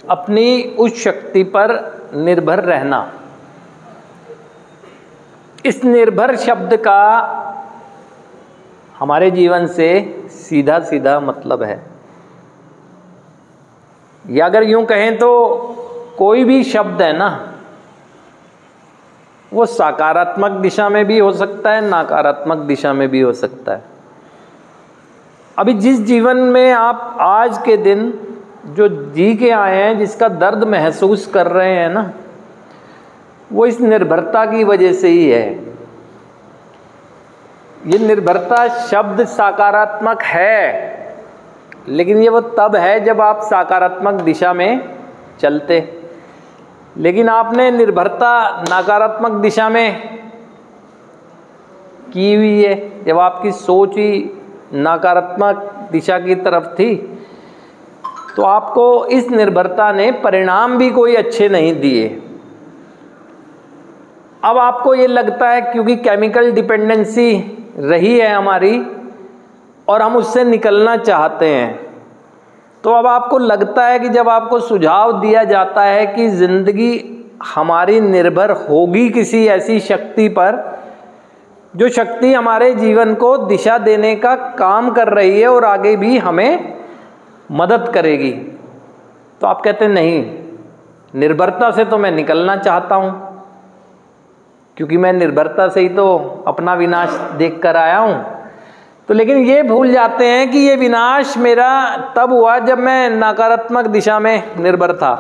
अपनी उस शक्ति पर निर्भर रहना। इस निर्भर शब्द का हमारे जीवन से सीधा सीधा मतलब है, या अगर यूं कहें तो कोई भी शब्द है ना, वो सकारात्मक दिशा में भी हो सकता है, नकारात्मक दिशा में भी हो सकता है। अभी जिस जीवन में आप आज के दिन जो जी के आए हैं, जिसका दर्द महसूस कर रहे हैं ना, वो इस निर्भरता की वजह से ही है। ये निर्भरता शब्द सकारात्मक है, लेकिन ये वो तब है जब आप सकारात्मक दिशा में चलते, लेकिन आपने निर्भरता नकारात्मक दिशा में की हुई है। जब आपकी सोच ही नकारात्मक दिशा की तरफ थी, तो आपको इस निर्भरता ने परिणाम भी कोई अच्छे नहीं दिए। अब आपको ये लगता है क्योंकि केमिकल डिपेंडेंसी रही है हमारी और हम उससे निकलना चाहते हैं, तो अब आपको लगता है कि जब आपको सुझाव दिया जाता है कि ज़िंदगी हमारी निर्भर होगी किसी ऐसी शक्ति पर, जो शक्ति हमारे जीवन को दिशा देने का काम कर रही है और आगे भी हमें मदद करेगी, तो आप कहते हैं नहीं, निर्भरता से तो मैं निकलना चाहता हूँ, क्योंकि मैं निर्भरता से ही तो अपना विनाश देख कर आया हूँ। तो लेकिन ये भूल जाते हैं कि ये विनाश मेरा तब हुआ जब मैं नकारात्मक दिशा में निर्भर था।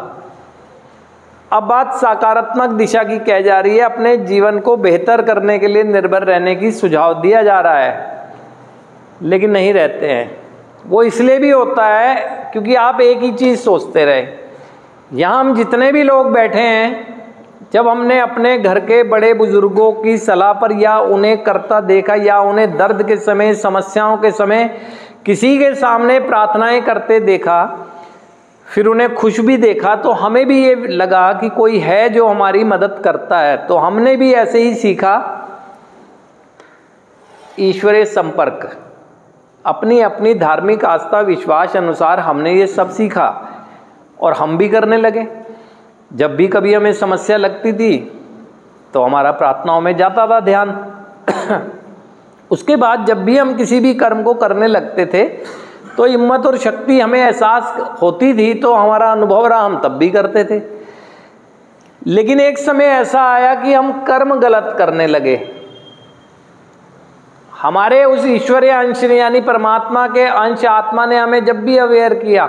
अब बात सकारात्मक दिशा की कह जा रही है, अपने जीवन को बेहतर करने के लिए निर्भर रहने की सुझाव दिया जा रहा है, लेकिन नहीं रहते हैं। वो इसलिए भी होता है क्योंकि आप एक ही चीज़ सोचते रहे। यहाँ हम जितने भी लोग बैठे हैं, जब हमने अपने घर के बड़े बुजुर्गों की सलाह पर या उन्हें करता देखा, या उन्हें दर्द के समय, समस्याओं के समय किसी के सामने प्रार्थनाएं करते देखा, फिर उन्हें खुश भी देखा, तो हमें भी ये लगा कि कोई है जो हमारी मदद करता है। तो हमने भी ऐसे ही सीखा ईश्वरीय संपर्क, अपनी अपनी धार्मिक आस्था विश्वास अनुसार हमने ये सब सीखा और हम भी करने लगे। जब भी कभी हमें समस्या लगती थी तो हमारा प्रार्थनाओं में जाता था ध्यान। उसके बाद जब भी हम किसी भी कर्म को करने लगते थे तो हिम्मत और शक्ति हमें एहसास होती थी, तो हमारा अनुभव रहा, हम तब भी करते थे। लेकिन एक समय ऐसा आया कि हम कर्म गलत करने लगे। हमारे उस ईश्वरीय अंश यानी परमात्मा के अंश आत्मा ने हमें जब भी अवेयर किया